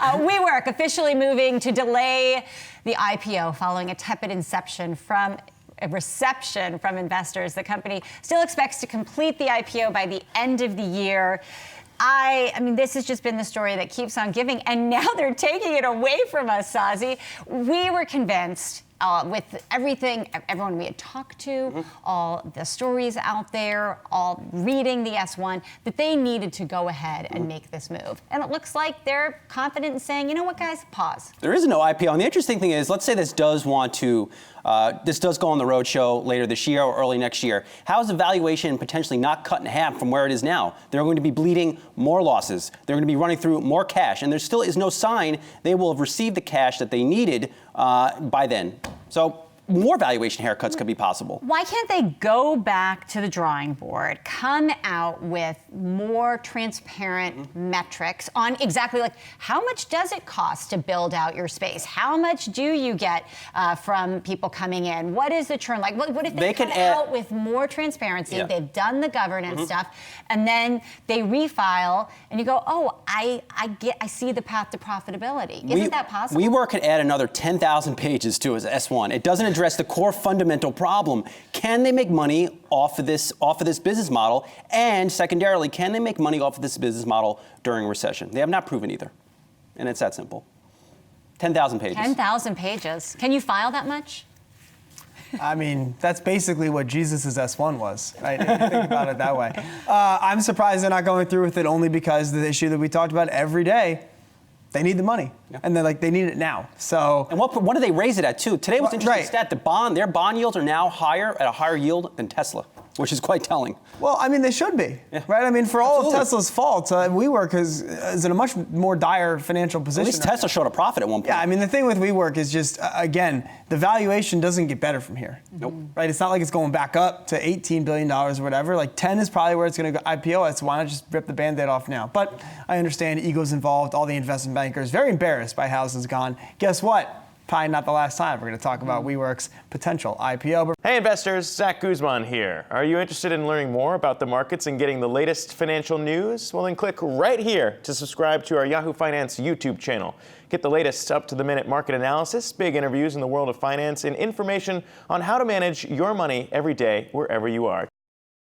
WeWork officially moving to delay the IPO following a tepid reception from investors. The company still expects to complete the IPO by the end of the year. I mean, this has just been the story that keeps on giving, and now they're taking it away from us, Sozzi. We were convinced with everyone we had talked to, all the stories out there, all reading the S1, that they needed to go ahead and make this move. And it looks like they're confident in saying, you know what, guys, pause. There is no IPO. And the interesting thing is, let's say this does go on the roadshow later this year or early next year. How is the valuation potentially not cut in half from where it is now? They're going to be bleeding more losses. They're going to be running through more cash. And there still is no sign they will have received the cash that they needed by then. So more valuation haircuts could be possible. Why can't they go back to the drawing board, come out with more transparent metrics on exactly like how much does it cost to build out your space? How much do you get from people coming in? What is the churn like? What if they come out with more transparency? Yeah. They've done the governance stuff, and then they refile, and you go, oh, I see the path to profitability. Isn't that possible? WeWork could add another 10,000 pages to his S1. It doesn't address the core fundamental problem. Can they make money off of this business model? And secondarily, can they make money off of this business model during a recession? They have not proven either. And it's that simple. 10,000 pages. 10,000 pages. Can you file that much? I mean, that's basically what Jesus' S1 was, right? If you think about it that way. I'm surprised they're not going through with it only because the issue that we talked about every day. They need the money, and they're like, they need it now. So, and what do they raise it at too? Today was interesting stat. Their bond yields are now at a higher yield than Tesla, which is quite telling. Well, I mean, they should be, right? I mean, for all of Tesla's faults, WeWork is in a much more dire financial position. At least Tesla showed a profit at one point. Yeah, I mean, the thing with WeWork is just, again, the valuation doesn't get better from here. Nope. Right? It's not like it's going back up to $18 billion or whatever. Like 10 is probably where it's going to go IPO. So why not just rip the Band-Aid off now? But I understand egos involved, all the investment bankers, very embarrassed by how this has gone. Guess what? Probably not the last time we're going to talk about WeWork's potential IPO. Hey investors, Zach Guzman here. Are you interested in learning more about the markets and getting the latest financial news? Well, then click right here to subscribe to our Yahoo Finance YouTube channel. Get the latest up-to-the-minute market analysis, big interviews in the world of finance, and information on how to manage your money every day wherever you are.